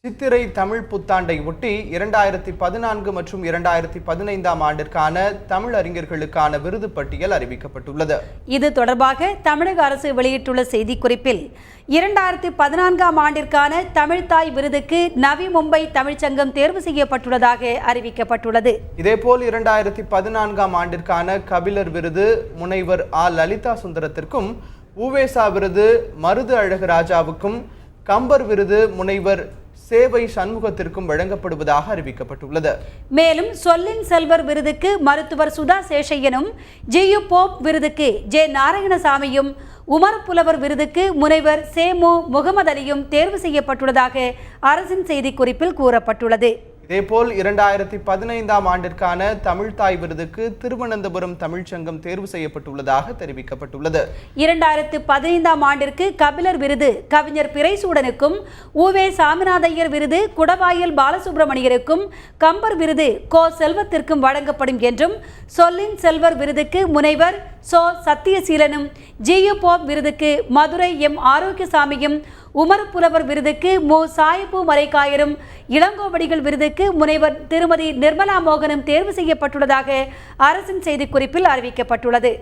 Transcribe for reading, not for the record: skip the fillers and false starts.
சித்திரை தமிழ் புத்தாண்டை ஒட்டி 2014 மற்றும் 2015 ஆண்டிற்கான தமிழ் அறிஞர்களுக்கான விருது பட்டியல் அறிவிக்கப்பட்டுள்ளது. இது தொடர்பாக தமிழக அரசு வெளியிட்டுள்ள செய்திக்குறிப்பில் 2014 ஆண்டிற்கான தமிழ்தாய் விருதுக்கு நவி மும்பை தமிழ்ச்சங்கம் தேர்வு செய்யப்பட்டுள்ளதாக அறிவிக்கப்பட்டுள்ளது. இதேபோல் 2014 ஆண்டிற்கான கபிலர் விருது முனைவர் லலிதா சுந்தரத்திற்கும், உவேசா விருது மருது அழகுராஜாவுக்கும், கம்பர் விருது முனைவர் சேவை சண்முகத்திற்கும் வழங்கப்படுவதாக அறிவிக்கப்பட்டுள்ளது. மேலும் சொல்லின் செல்வர் விருதுக்கு மருத்துவர் சுதா சேஷையனும், ஜியு போப் விருதுக்கு ஜே நாராயணசாமியும், உமர் புலவர் விருதுக்கு முனைவர் சேமு முகமது அலியும் தேர்வு செய்யப்பட்டுள்ளதாக அரசின் செய்திக்குறிப்பில் கூறப்பட்டுள்ளது. இதேபோல் 2015 ஆண்டிற்கான தமிழ்தாய் விருதுக்கு திருவனந்தபுரம் தமிழ்ச்சங்கம் தேர்வு செய்யப்பட்டுள்ளதாக தெரிவிக்கப்பட்டுள்ளது. 2015 ஆண்டிற்கு கபிலர் விருது கவிஞர் பிறைசூடனுக்கும், உவே சாமிநாதையர் விருது குடவாயல் பாலசுப்ரமணியருக்கும், கம்பர் விருது கோ செல்வத்திற்கும் வழங்கப்படும் என்றும், சொல்லின் செல்வர் விருதுக்கு முனைவர் சோ சத்தியசீலனும், ஜியு போப் விருதுக்கு மதுரை எம் ஆரோக்கியசாமியும், உமர் புலவர் விருதுக்கு மு சாயிபு மரைக்காயரும், இளங்கோவடிகள் விருதுக்கு முனைவர் திருமதி நிர்மலா மோகனும் தேர்வு செய்யப்பட்டுள்ளதாக அரசின் செய்திக்குறிப்பில் அறிவிக்கப்பட்டுள்ளது.